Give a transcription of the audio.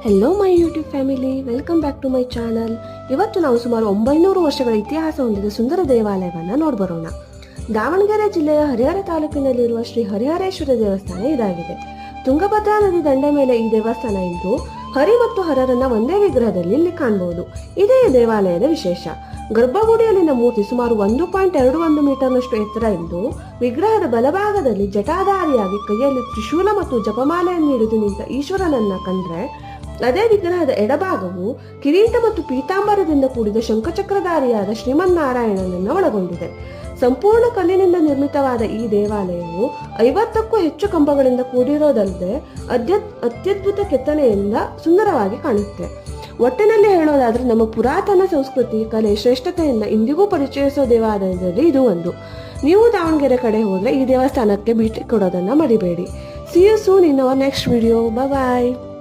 Hello my YouTube family, welcome back to my channel. ಇವತ್ತು ನಾವು ಸುಮಾರು 900 ವರ್ಷಗಳ ಇತಿಹಾಸ ಹೊಂದಿದ ಸುಂದರ ದೇವಾಲಯವನ್ನು ನೋಡ್ಬರೋಣ. ದಾವಣಗೆರೆ ಜಿಲ್ಲೆಯ ಹರಿಹರ ತಾಲೂಕಿನಲ್ಲಿರುವ ಶ್ರೀ ಹರಿಹರೇಶ್ವರ ದೇವಸ್ಥಾನ ಇದಾಗಿದೆ. ತುಂಗಭದ್ರಾ ನದಿ ದಂಡೆ ಮೇಲೆ ಈ ದೇವಸ್ಥಾನ ಇದ್ದು ಹರಿ ಮತ್ತು ಹರರನ್ನ ಒಂದೇ ವಿಗ್ರಹದಲ್ಲಿ ಇಲ್ಲಿ ಕಾಣಬಹುದು. ಇದೇ ಈ ದೇವಾಲಯದ ವಿಶೇಷ. ಗರ್ಭಗುಡಿಯಲ್ಲಿನ ಮೂರ್ತಿ ಸುಮಾರು 1.21 ಮೀಟರ್ನಷ್ಟು ಎತ್ತರ ಇದ್ದು ವಿಗ್ರಹದ ಬಲಭಾಗದಲ್ಲಿ ಜಟಾಧಾರಿಯಾಗಿ ಕೈಯಲ್ಲಿ ತ್ರಿಶೂಲ ಮತ್ತು ಜಪಮಾಲೆಯನ್ನು ಹಿಡಿದು ನಿಂತ ಈಶ್ವರನನ್ನ ಕಂಡ್ರೆ, ಅದೇ ವಿಗ್ರಹದ ಎಡಭಾಗವು ಕಿರೀಟ ಮತ್ತು ಪೀತಾಂಬರದಿಂದ ಕೂಡಿದ ಶಂಖಚಕ್ರಧಾರಿಯಾದ ಶ್ರೀಮನ್ನಾರಾಯಣನನ್ನ ಒಳಗೊಂಡಿದೆ. ಸಂಪೂರ್ಣ ಕಲ್ಲಿನಿಂದ ನಿರ್ಮಿತವಾದ ಈ ದೇವಾಲಯವು 50ಕ್ಕೂ ಹೆಚ್ಚು ಕಂಬಗಳಿಂದ ಕೂಡಿರೋದಲ್ಲದೆ ಅತ್ಯದ್ಭುತ ಕೆತ್ತನೆಯಿಂದ ಸುಂದರವಾಗಿ ಕಾಣುತ್ತೆ. ಒಟ್ಟಿನಲ್ಲಿ ಹೇಳೋದಾದ್ರೆ ನಮ್ಮ ಪುರಾತನ ಸಂಸ್ಕೃತಿ, ಕಲೆ, ಶ್ರೇಷ್ಠತೆಯನ್ನ ಇಂದಿಗೂ ಪರಿಚಯಿಸೋ ದೇವಾಲಯದಲ್ಲಿ ಇದು ಒಂದು. ನೀವು ದಾವಣಗೆರೆ ಕಡೆ ಹೋದ್ರೆ ಈ ದೇವಸ್ಥಾನಕ್ಕೆ ಭೇಟಿ ಕೊಡೋದನ್ನ ಮರಿಬೇಡಿ. See you soon in our next video. Bye bye.